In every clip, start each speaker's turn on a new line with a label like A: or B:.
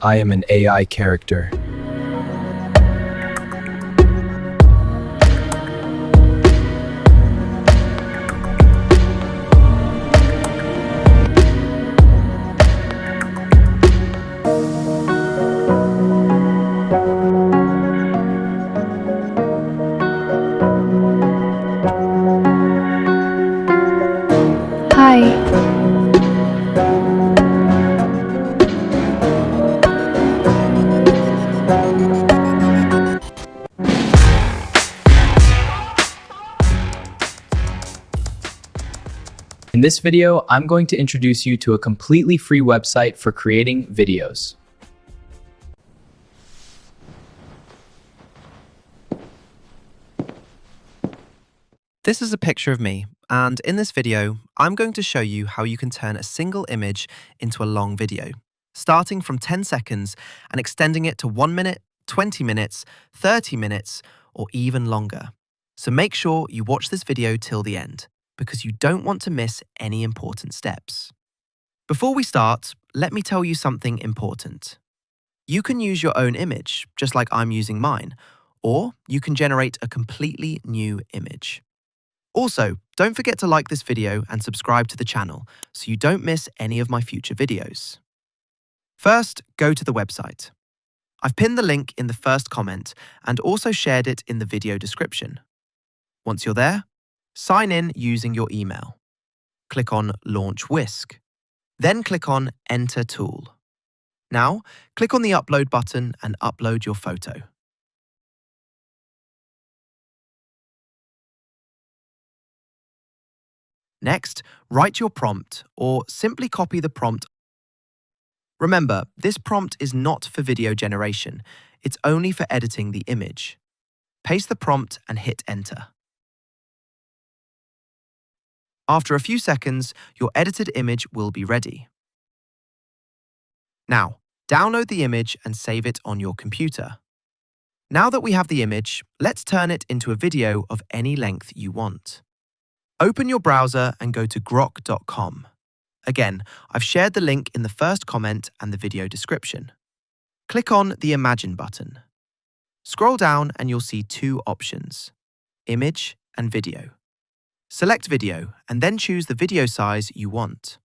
A: I am an AI character.
B: Hi.
A: In this video, I'm going to introduce you to a completely free website for creating videos.
C: This is a picture of me, and in this video, I'm going to show you how you can turn a single image into a long video, starting from 10 seconds and extending it to 1 minute, 20 minutes, 30 minutes, or even longer. So make sure you watch this video till the end, because you don't want to miss any important steps. Before we start, let me tell you something important. You can use your own image, just like I'm using mine, or you can generate a completely new image. Also, don't forget to like this video and subscribe to the channel so you don't miss any of my future videos. First, go to the website. I've pinned the link in the first comment and also shared it in the video description. Once you're there, sign in using your email. Click on Launch Whisk. Then click on Enter Tool. Now, click on the Upload button and upload your photo. Next, write your prompt or simply copy the prompt. Remember, this prompt is not for video generation. It's only for editing the image. Paste the prompt and hit Enter. After a few seconds, your edited image will be ready. Now, download the image and save it on your computer. Now that we have the image, let's turn it into a video of any length you want. Open your browser and go to grok.com. Again, I've shared the link in the first comment and the video description. Click on the Imagine button. Scroll down and you'll see two options: Image and Video. Select Video and then choose the video size you want.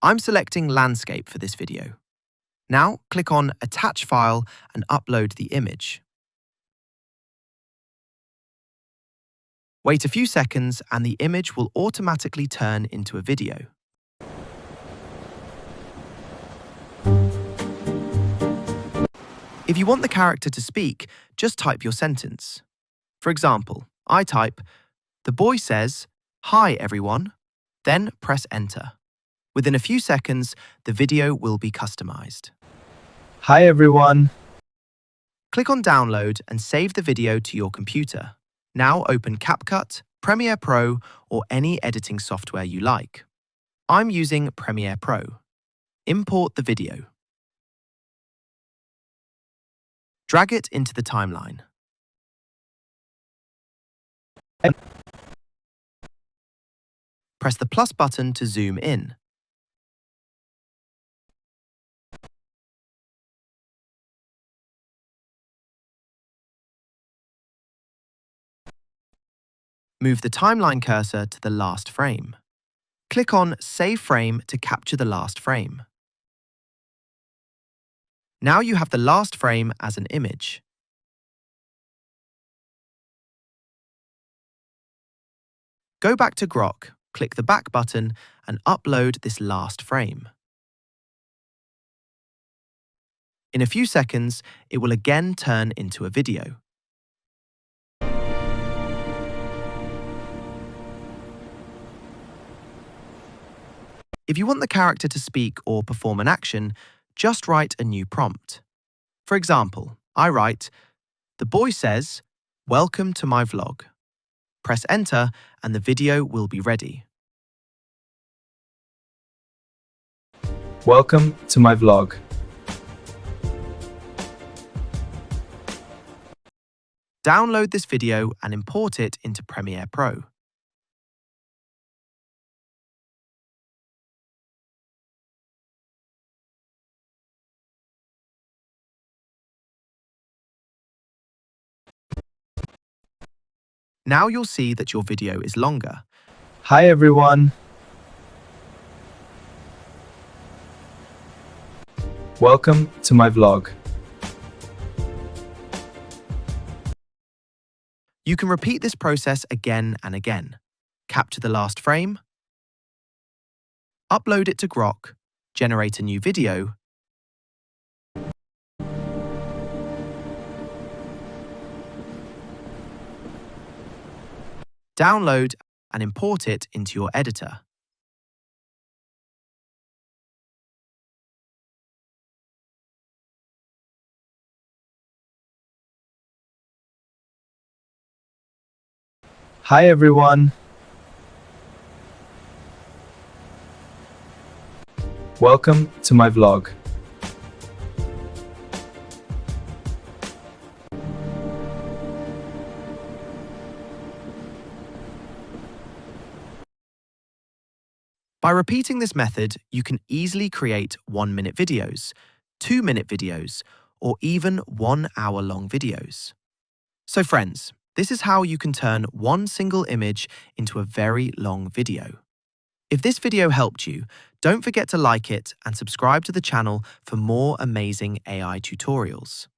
C: I'm selecting Landscape for this video. Now click on Attach File and upload the image. Wait a few seconds and the image will automatically turn into a video. If you want the character to speak, just type your sentence. For example, I type, "The boy says, 'Hi everyone,' then press Enter. Within a few seconds, the video will be customized.
A: Hi everyone.
C: Click on Download and save the video to your computer. Now open CapCut, Premiere Pro, or any editing software you like. I'm using Premiere Pro. Import the video. Drag it into the timeline. Press the plus button to zoom in. Move the timeline cursor to the last frame. Click on Save Frame to capture the last frame. Now you have the last frame as an image. Go back to Grok, click the back button, and upload this last frame. In a few seconds, it will again turn into a video. If you want the character to speak or perform an action, just write a new prompt. For example, I write, "The boy says, 'Welcome to my vlog.'" Press Enter and the video will be ready.
A: Welcome to my vlog.
C: Download this video and import it into Premiere Pro. Now you'll see that your video is longer.
A: Hi everyone. Welcome to my vlog.
C: You can repeat this process again and again. Capture the last frame, upload it to Grok, generate a new video, download and import it into your editor.
A: Hi everyone. Welcome to my vlog.
C: By repeating this method, you can easily create 1-minute videos, 2-minute videos, or even 1 hour-long videos. So friends, this is how you can turn one single image into a very long video. If this video helped you, don't forget to like it and subscribe to the channel for more amazing AI tutorials.